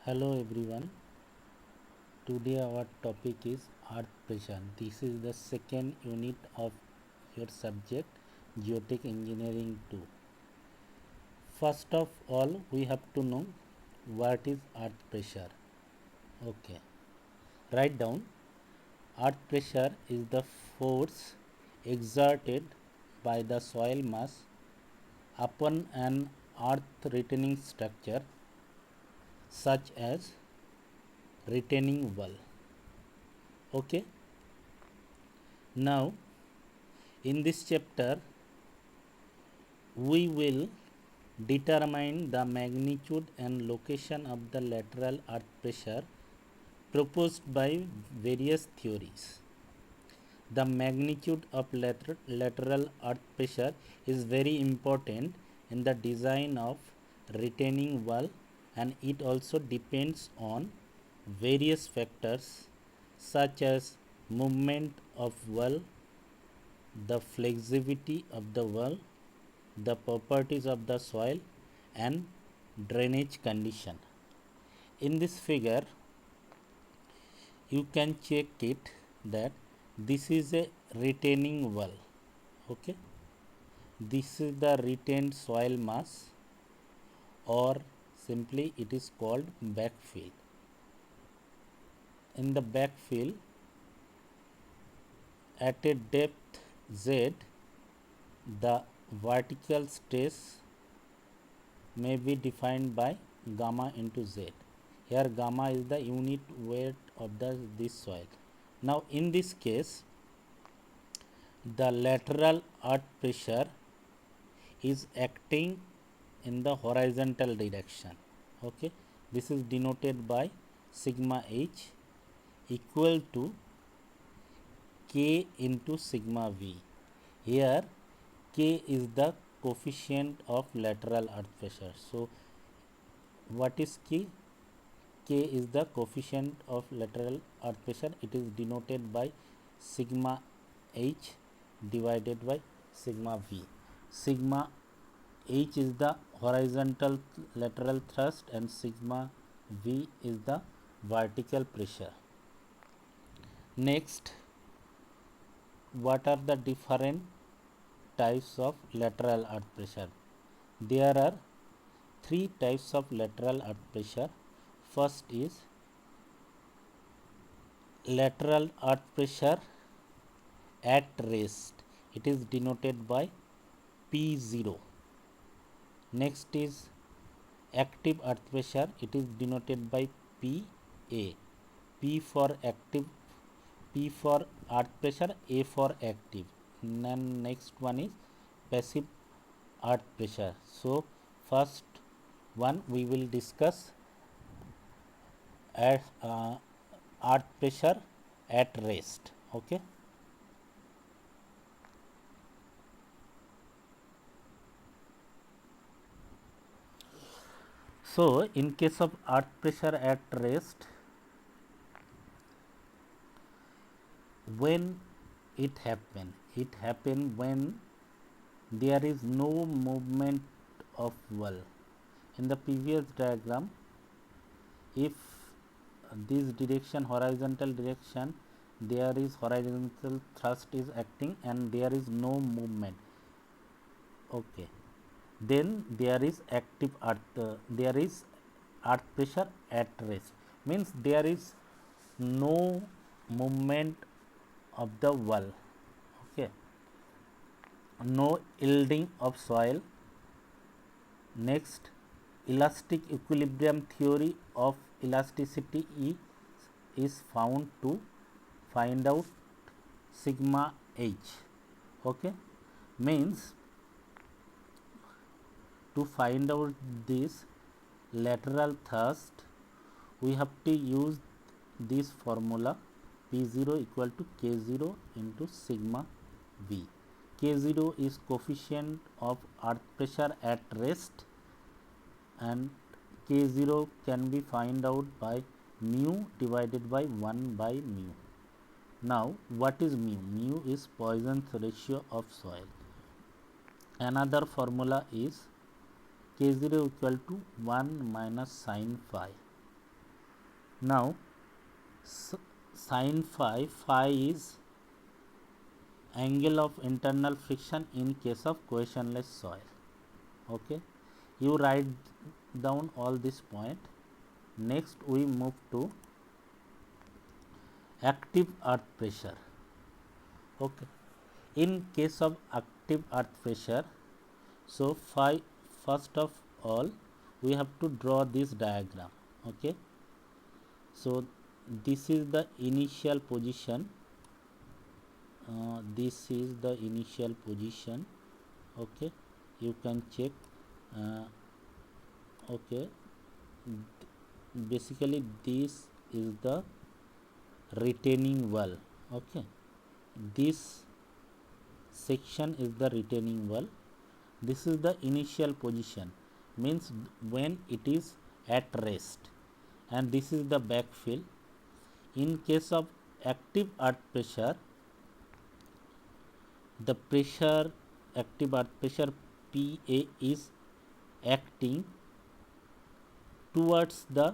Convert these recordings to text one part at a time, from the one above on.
Hello everyone. Today our topic is earth pressure. This is the second unit of your subject Geotech Engineering 2. First of all, we have to know what is earth pressure. Okay. Write down earth pressure is the force exerted by the soil mass upon an earth retaining structure such as retaining wall. Okay. Now in this chapter we will determine the magnitude and location of the lateral earth pressure proposed by various theories. The magnitude of lateral earth pressure is very important in the design of retaining wall, and it also depends on various factors such as movement of wall, the flexibility of the wall, the properties of the soil, and drainage condition. In this figure you can check it that this is a retaining wall. Okay, this is the retained soil mass, or simply it is called backfill. In the backfill at a depth z, the vertical stress may be defined by gamma into z. Here gamma is the unit weight of this soil. Now in this case the lateral earth pressure is acting in the horizontal direction. Okay, this is denoted by sigma h equal to k into sigma v. Here k is the coefficient of lateral earth pressure. So what is k? K is the coefficient of lateral earth pressure. It is denoted by sigma h divided by sigma v. Sigma h is the horizontal lateral thrust and sigma v is the vertical pressure. Next, what are the different types of lateral earth pressure? There are three types of lateral earth pressure. First is lateral earth pressure at rest. It is denoted by P0. Next is active earth pressure. It is denoted by PA. P for active, P for earth pressure, A for active. And next one is passive earth pressure. So first one we will discuss at earth pressure at rest. Okay. So in case of earth pressure at rest, when it happen when there is no movement of wall. In the previous diagram, if this direction, horizontal direction, there is horizontal thrust is acting and there is no movement. Okay, then there is active earth, there is earth pressure at rest, means there is no movement of the wall. Okay, no yielding of soil. Next, elastic equilibrium theory of elasticity is found to find out sigma h. Okay, means to find out this lateral thrust we have to use this formula P0 equal to K0 into sigma V. K0 is coefficient of earth pressure at rest and K0 can be find out by mu divided by 1 by mu. Now what is mu? Mu is Poisson's ratio of soil. Another formula is K0 equal to 1 minus sin phi. Now sin phi is angle of internal friction in case of cohesionless soil. Okay, you write down all this point. Next we move to active earth pressure. Okay, in case of active earth pressure, so first of all we have to draw this diagram. Okay, so this is the initial position, this is the initial position. Okay, you can check. uh, okay, basically this is the retaining wall. Okay, this section is the retaining wall. This is the initial position, means when it is at rest, and this is the backfill. In case of active earth pressure, the pressure, active earth pressure PA is acting towards the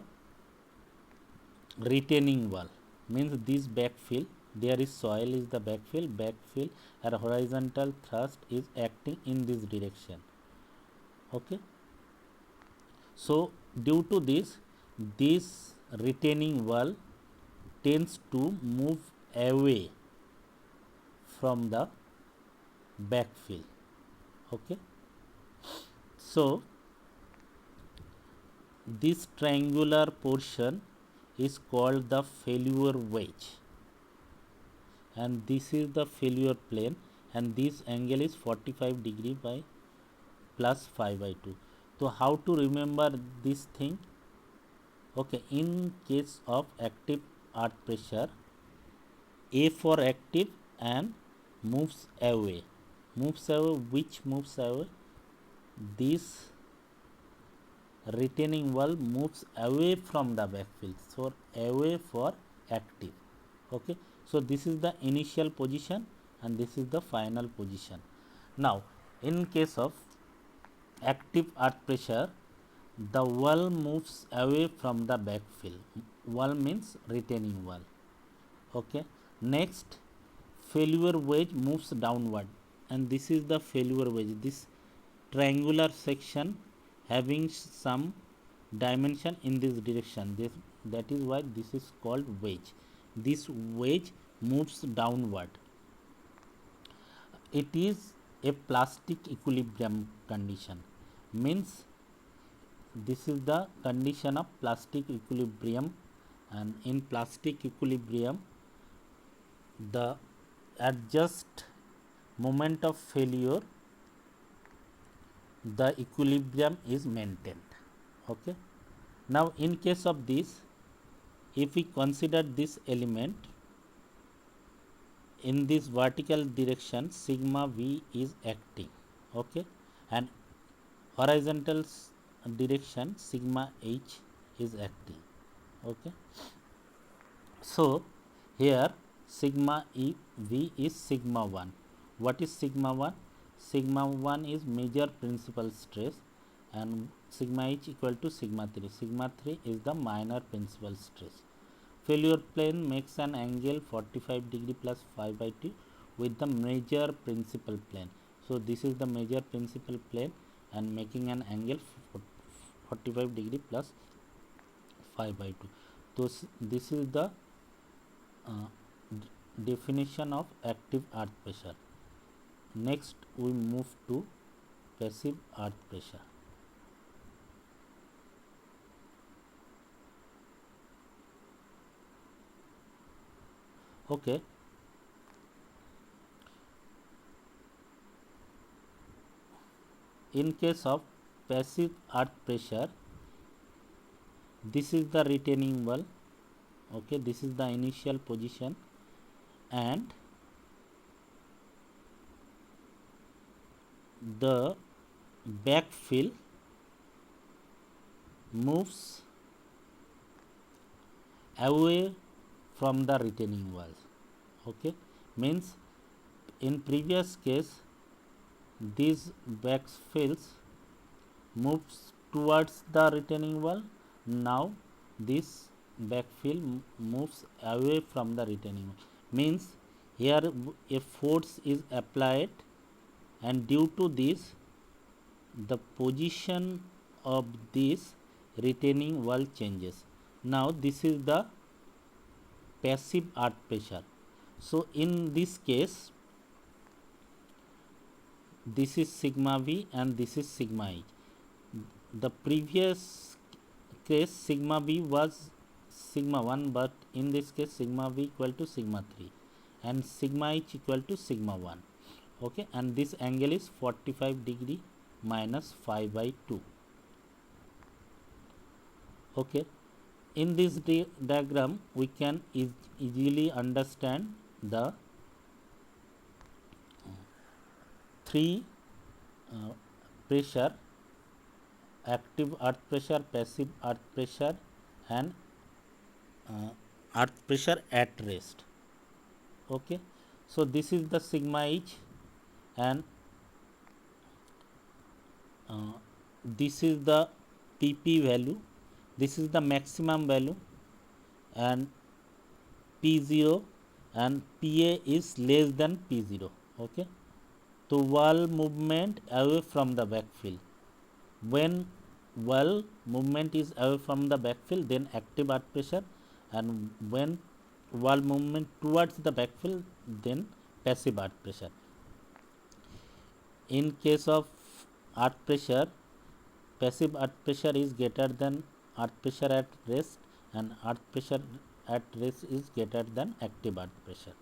retaining wall, means this backfill, there is soil is the backfill and horizontal thrust is acting in this direction. Okay, so due to this retaining wall tends to move away from the backfill. Okay, so this triangular portion is called the failure wedge, and this is the failure plane, and this angle is 45 degree by plus 5 by 2. So how to remember this thing? Okay, in case of active earth pressure, A for active and moves away, which moves away, this retaining wall moves away from the backfill, so away for active. Okay, so this is the initial position and this is the final position. Now in case of active earth pressure, the wall moves away from the backfill. Wall means retaining wall. Okay, next failure wedge moves downward, and this is the failure wedge, this triangular section having some dimension in this direction, that is why this is called wedge. This wedge moves downward. It is a plastic equilibrium condition, means this is the condition of plastic equilibrium, and in plastic equilibrium the at just moment of failure the equilibrium is maintained. Okay, now in case of this, if we consider this element in this vertical direction, sigma v is acting. Okay, and horizontal direction sigma h is acting. Okay, so here sigma e v is sigma 1. What is sigma 1? Sigma 1 is major principal stress, and sigma h equal to sigma 3. Sigma 3 is the minor principal stress. Failure plane makes an angle 45 degree plus 5 by 2 with the major principal plane. So this is the major principal plane and making an angle 45 degree plus 5 by 2. So this is the definition of active earth pressure. Next we move to passive earth pressure. Okay, in case of passive earth pressure, this is the retaining wall. Okay, this is the initial position, and the backfill moves away from the retaining walls. Okay, means in previous case these backfills moves towards the retaining wall. Now this backfill moves away from the retaining wall. Means here a force is applied, and due to this the position of this retaining wall changes. Now this is the passive earth pressure. So in this case this is sigma v and this is sigma h. The previous case sigma v was sigma 1, but in this case sigma v equal to sigma 3 and sigma h equal to sigma 1. Okay, and this angle is 45 degree minus 5 by 2. Okay, in this diagram we can easily understand the three pressure: active earth pressure, passive earth pressure, and earth pressure at rest. Okay, so this is the sigma h, and this is the pp value, this is the maximum value, and p0 and pa is less than p0. Okay, so wall movement away from the backfill. When wall movement is away from the backfill, then active earth pressure, and when wall movement towards the backfill, then passive earth pressure. In case of earth pressure, passive earth pressure is greater than earth pressure at rest, and earth pressure at rest is greater than active earth pressure.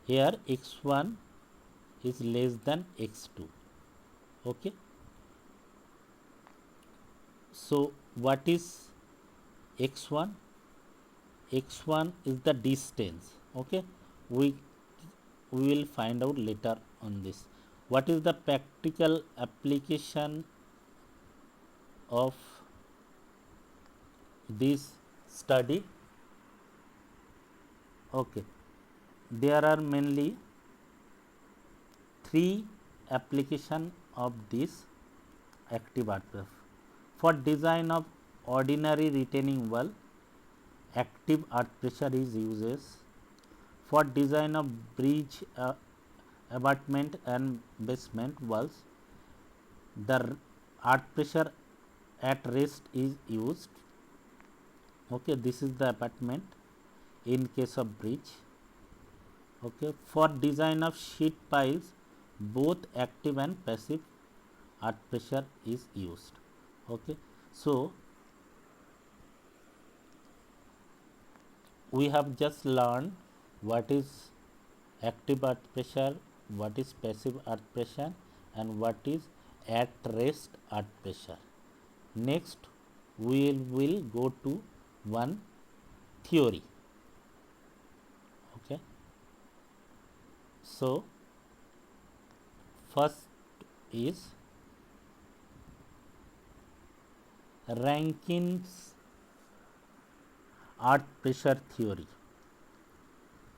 Here x1 is less than x2. Okay, so what is x1? X1 is the distance. Okay, we will find out later on this. What is the practical application of this study? Okay, there are mainly three application of this active earth pressure. For design of ordinary retaining wall, active earth pressure is used. For design of bridge, abutment and basement walls, the earth pressure at rest is used. Okay, this is the abutment in case of bridge. Okay, for design of sheet piles, both active and passive earth pressure is used. Okay, so we have just learned what is active earth pressure, what is passive earth pressure, and what is at rest earth pressure. Next we will go to one theory. Okay, so first is Rankine's earth pressure theory.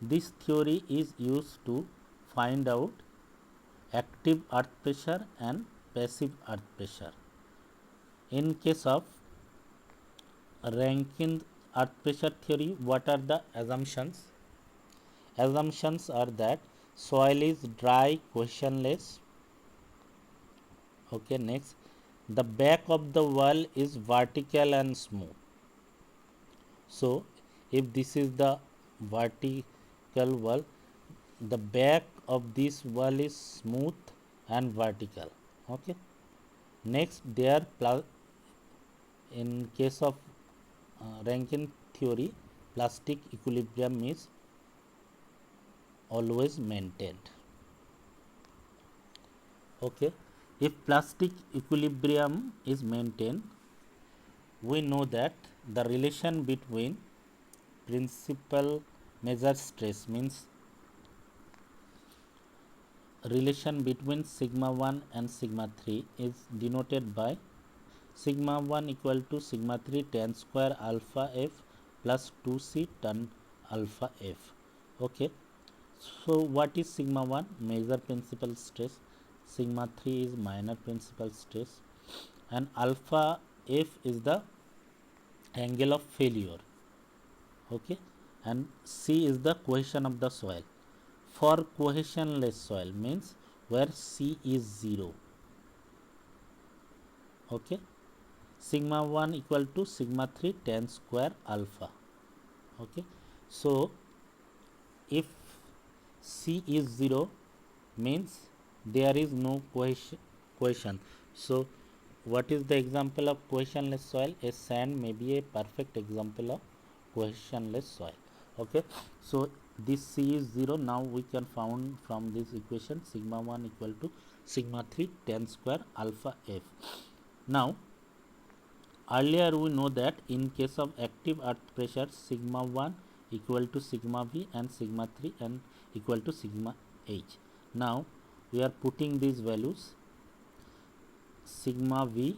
This theory is used to find out active earth pressure and passive earth pressure. In case of Rankine's earth pressure theory, what are the assumptions? Assumptions are that soil is dry, questionless. Okay, next, the back of the wall is vertical and smooth. So if this is the vertical wall, the back of this wall is smooth and vertical. Okay, next, there in case of Rankine theory, plastic equilibrium is always maintained. Okay, if plastic equilibrium is maintained, we know that the relation between principal measure stress, means relation between sigma 1 and sigma 3, is denoted by sigma 1 equal to sigma 3 tan square alpha f plus 2c tan alpha f. Okay, so what is sigma 1? Major principal stress. Sigma 3 is minor principal stress, and alpha f is the angle of failure. Okay, and C is the cohesion of the soil. For cohesionless soil means where C is 0. Okay, sigma 1 equal to sigma 3 tan square alpha. Okay, so if C is 0 means there is no cohesion. So what is the example of cohesionless soil? A sand may be a perfect example of cohesionless soil. Okay, so this C is 0. Now we can found from this equation sigma 1 equal to sigma 3 tan square alpha F. Now earlier we know that in case of active earth pressure sigma 1 equal to sigma V and sigma 3 and equal to sigma H. Now we are putting these values sigma V,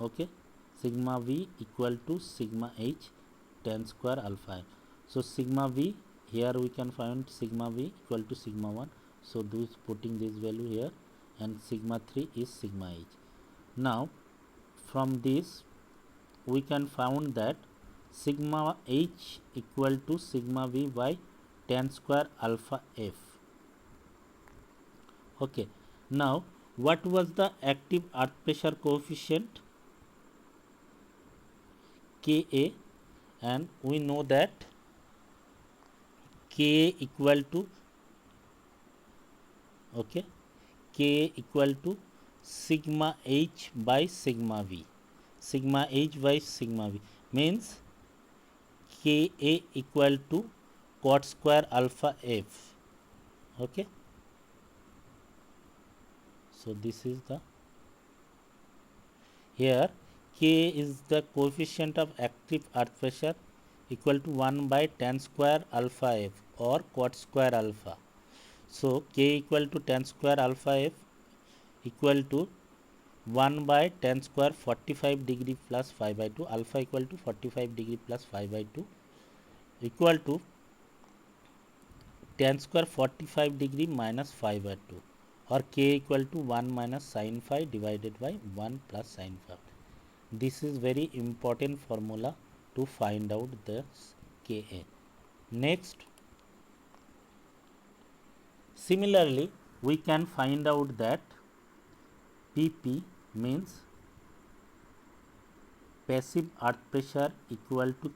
okay, sigma V equal to sigma H tan square alpha F. So sigma V, here we can find sigma V equal to sigma 1. So this putting this value here, and sigma 3 is sigma H. Now from this we can found that sigma H equal to sigma V by tan square alpha F. Okay, now what was the active earth pressure coefficient? Ka, and we know that Ka equal to, okay, Ka equal to sigma H by sigma V. Sigma H by sigma V means Ka equal to cot square alpha F. Okay, so this is the, here K is the coefficient of active earth pressure equal to 1 by tan square alpha F or cot square alpha. So K equal to tan square alpha F equal to 1 by tan square 45 degree plus 5 by 2, alpha equal to 45 degree plus 5 by 2 equal to tan square 45 degree minus 5 by 2, or K equal to 1 minus sin phi divided by 1 plus sin phi. This is very important formula to find out this Ka. Next, similarly we can find out that Pp means passive earth pressure equal to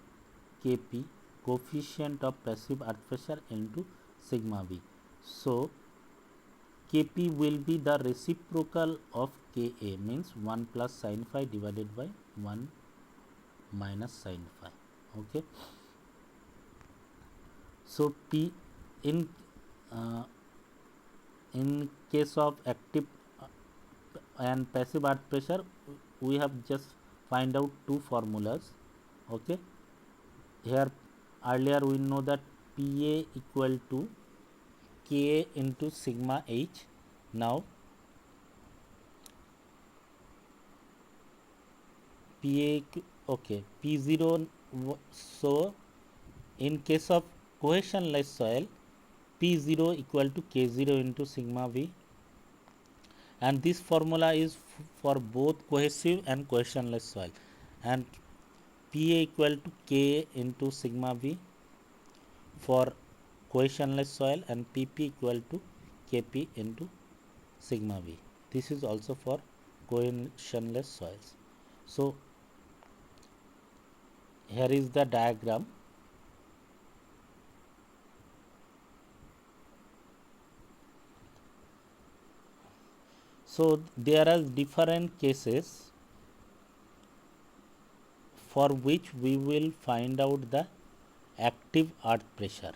Kp, coefficient of passive earth pressure, into sigma V. So Kp will be the reciprocal of Ka, means 1 plus sin phi divided by 1 minus sin phi. Okay, so P in uh, in case of active and passive earth pressure we have just find out two formulas. Okay, here earlier we know that Pa equal to Ka into sigma H. Now Pa, okay, P0, so in case of cohesionless soil P0 equal to K0 into sigma V, and this formula is for both cohesive and cohesionless soil, and Pa equal to K into sigma V for cohesionless soil, and Pp equal to Kp into sigma V. This is also for cohesionless soils. So here is the diagram. So there are different cases for which we will find out the active earth pressure.